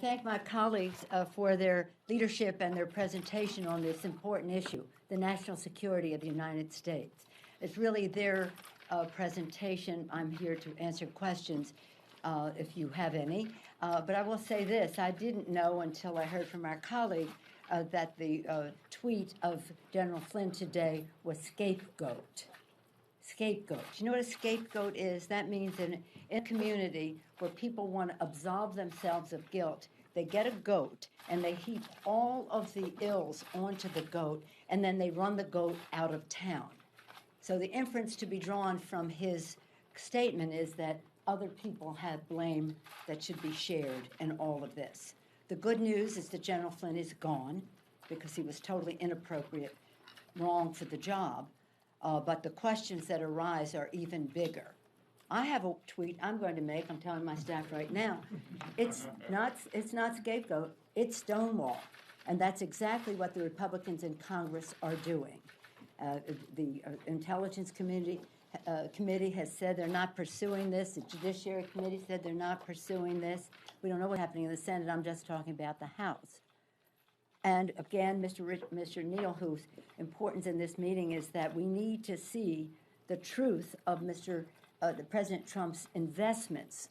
thank my colleagues for their leadership and their presentation on this important issue, the national security of the United States. It's really their presentation. I'm here to answer questions if you have any. But I will say this, I didn't know until I heard from our colleague that the tweet of General Flynn today was scapegoat. Scapegoat. You know what a scapegoat is? That means in a community where people want to absolve themselves of guilt, they get a goat and they heap all of the ills onto the goat, and then they run the goat out of town. So the inference to be drawn from his statement is that other people have blame that should be shared in all of this. The good news is that General Flynn is gone because he was totally inappropriate, wrong for the job. But the questions that arise are even bigger. I have a tweet I'm going to make. I'm telling my staff right now. It's not scapegoat. It's Stonewall, and that's exactly what the Republicans in Congress are doing. The Intelligence Committee has said they're not pursuing this. The Judiciary Committee said they're not pursuing this. We don't know what's happening in the Senate. I'm just talking about the House. And again, Mr. Neal, whose importance in this meeting is that we need to see the truth of the President Trump's investments.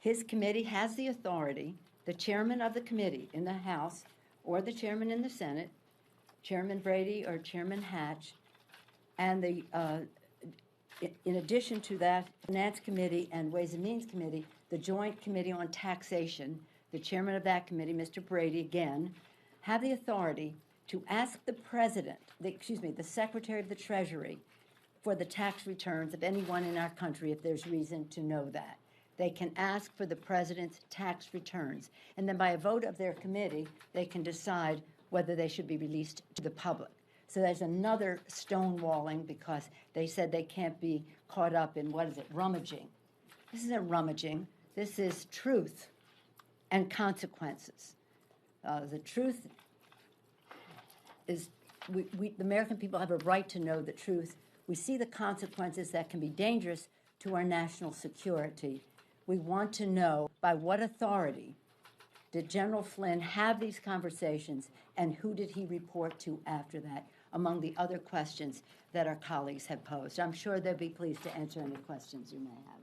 His committee has the authority, the chairman of the committee in the House or the chairman in the Senate, Chairman Brady or Chairman Hatch, and in addition to that, Finance Committee and Ways and Means Committee, the Joint Committee on Taxation, the chairman of that committee, Mr. Brady, again, have the authority to ask the the Secretary of the Treasury for the tax returns of anyone in our country if there's reason to know that. They can ask for the president's tax returns, and then by a vote of their committee, they can decide whether they should be released to the public. So there's another stonewalling because they said they can't be caught up in, rummaging. This isn't rummaging. This is truth and consequences. The truth is the American people have a right to know the truth. We see the consequences that can be dangerous to our national security. We want to know by what authority did General Flynn have these conversations, and who did he report to after that, among the other questions that our colleagues have posed. I'm sure they'll be pleased to answer any questions you may have.